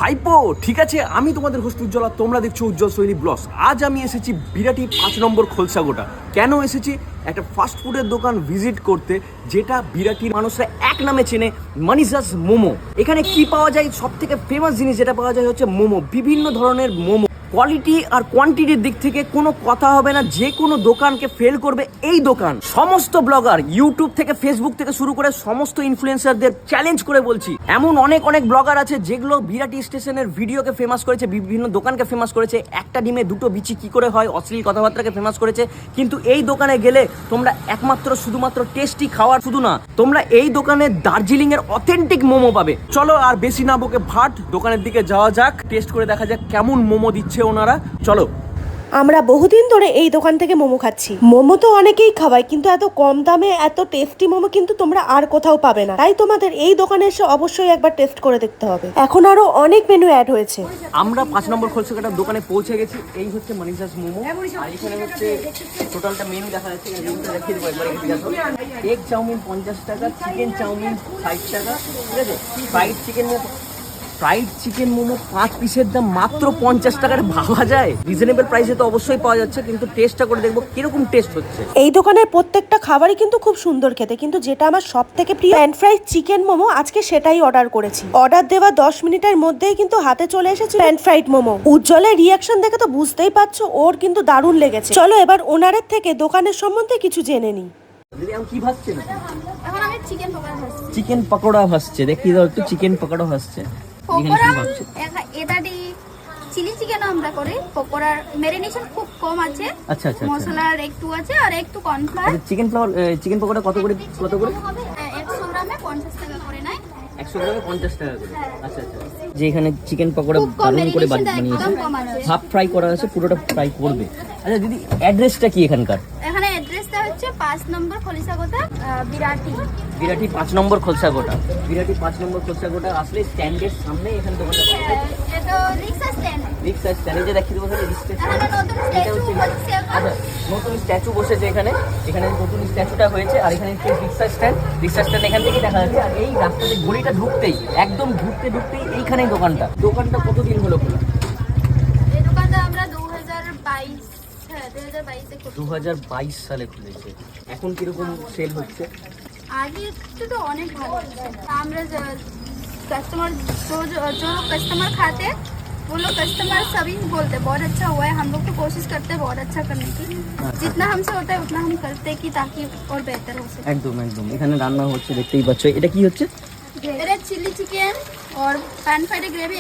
ভাইপো ঠিক আছে, আমি তোমাদের হোস্ট উজ্জ্বল, তোমরা দেখছো উজ্জ্বল সৈনী ব্লগস। আজ আমি এসেছি বিরাটি 5 নম্বর খোলসাগোটা। কেন এসেছি? একটা ফাস্ট ফুডের দোকান ভিজিট করতে, যেটা বিরাটির মানুষরা এক নামে চেনে, মানিজাস মোমো। এখানে কি পাওয়া যায়? সব থেকে ফেমাস জিনিস যেটা পাওয়া যায় হচ্ছে মোমো। বিভিন্ন ধরনের মোমো, কোয়ালিটি আর কোয়ান্টিটির দিক থেকে কোনো কথা হবে না, যে কোনো দোকানকে ফেল করবে এই দোকান। সমস্ত ব্লগার, ইউটিউব থেকে ফেসবুক থেকে শুরু করে সমস্ত ইনফ্লুয়েন্সারদের চ্যালেঞ্জ করে বলছি, এমন অনেক অনেক ব্লগার আছে যেগুলো বিরাটি স্টেশনের ভিডিওকে ফেমাস করেছে, বিভিন্ন দোকানকে ফেমাস করেছে, একটা ডিমে দুটো বিচি কি করে হয়, অশ্লীল কথাবার্তাকে ফেমাস করেছে। কিন্তু এই দোকানে গেলে তোমরা একমাত্র শুধুমাত্র টেস্টি খাওয়ার শুধু না, তোমরা এই দোকানে দার্জিলিং এর অথেন্টিক মোমো পাবে। চলো আর বেশি না বকে ভাট দোকানের দিকে যাওয়া যাক, টেস্ট করে দেখা যাক কেমন মোমো দিচ্ছে ওনারা। চলো। আমরা বহুদিন ধরে এই দোকান থেকে মোমো খাচ্ছি। মোমো তো অনেকেই খাওয়ায়, কিন্তু এত কম দামে এত টেস্টি মোমো কিন্তু তোমরা আর কোথাও পাবে না। তাই তোমাদের এই দোকানে এসে অবশ্যই একবার টেস্ট করে দেখতে হবে। এখন আরো অনেক মেনু অ্যাড হয়েছে। আমরা 5 নম্বর খোলসাগোটার দোকানে পৌঁছে গেছি। এই হচ্ছে মানিজাস মোমো, আর এখানে হচ্ছে টোটালটা মেনু দেখা যাচ্ছে। দেখিয়ে দেবো একবার। এগ চাউমিন 50 টাকা, চিকেন চাউমিন 60 টাকা, ঠিক আছে। ফ্রাইড চিকেন মোমো 5 পিসের দাম মাত্র 50 টাকার। ভাবা যায়? রিজনেবল প্রাইসে তো অবশ্যই পাওয়া যাচ্ছে, কিন্তু টেস্টটা করে দেখবো কিরকম টেস্ট হচ্ছে। এই দোকানের প্রত্যেকটা খাবারই কিন্তু খুব সুন্দর খেতে, কিন্তু যেটা আমার সব থেকে প্রিয় প্যান ফ্রাইড চিকেন মোমো, আজকে সেটাই অর্ডার করেছি। অর্ডার দেওয়া 10 মিনিটের মধ্যেই কিন্তু হাতে চলে এসেছে প্যান ফ্রাইড মোমো। উজ্জ্বলের রিয়াকশন দেখে তো বুঝতেই পারছো ওর কিন্তু দারুণ লেগেছে। চলো এবার ওনারের থেকে দোকানের সম্বন্ধে কিছু জেনে নিই। কি ভাসছে না? এখন আমি চিকেন পকোড়া ভাজছি। চিকেন পকোড়া ভাসছে, দেখিয়ে দাও একটু। চিকেন পকোড়া ভাসছে। পকোড়া এটাটি চিলি চিকেন আমরা করি। পকোড়ার ম্যারিনেশন খুব কম আছে। আচ্ছা আচ্ছা। মশলার একটু আছে আর একটু কর্নফ্লাওয়ার। চিকেন পকোড়া কত করে? 100 গ্রামে 50 টাকা করে নেয়। 100 গ্রামে 50 টাকা করে। আচ্ছা আচ্ছা। যে এখানে চিকেন পকোড়া খুব কম দারুণ করে marination টা বানিয়েছে, একদম কম আছে। হাফ ফ্রাই করা আছে, পুরোটা ফ্রাই করবে। আচ্ছা দিদি, অ্যাড্রেসটা কি এখানকার? এখানে অ্যাড্রেসটা হচ্ছে 5 নম্বর খলিশাগোটা, বিরাটি। বিরাটি 5 নম্বর খোলসাগোটা। বিরাটি 5 নম্বর খোলসাগোটা আসলে স্ট্যান্ডের সামনে এখানে দোকানটা পাওয়া যায়। এটা রিক্সা স্ট্যান্ড। রিক্সা স্ট্যান্ডে যে দেখিয়ে দেবো রিক্সা এখানে নতুন স্ট্যাচু হচ্ছে এখন। আচ্ছা, নতুন স্ট্যাচু বসেছে এখানে। এখানে নতুন স্ট্যাচুটা হয়েছে, আর এখানে হচ্ছে রিক্সা স্ট্যান্ড। রিক্সা স্ট্যান্ড এখান থেকেই দেখা যাচ্ছে। আর এই রাস্তাতে গলিটা ঢুকতেই, একদম ঢুকতেই এইখানেই দোকানটা। দোকানটা কতদিন হলো খোলা? এই দোকানটা আমরা 2022 2022 এ 2022 সালে খুলেছে। এখন কিরকম সেল হচ্ছে? आगे तो अनेक भालो আমরা कस्टमर जो कस्टमर खाते वो लोग कस्टमर सभी बोलते बहुत अच्छा हुआ है। हम लोग तो कोशिश करते हैं बहुत अच्छा करने की, जितना हमसे होता है उतना हम करते हैं कि ताकि और बेहतर हो सके। একদম একদম। এখানে রান্না হচ্ছে, দেখতেই পাচ্ছ। এটা কি হচ্ছে? এটা চিলি চিকেন और पैन फ्राइड ग्रेवी।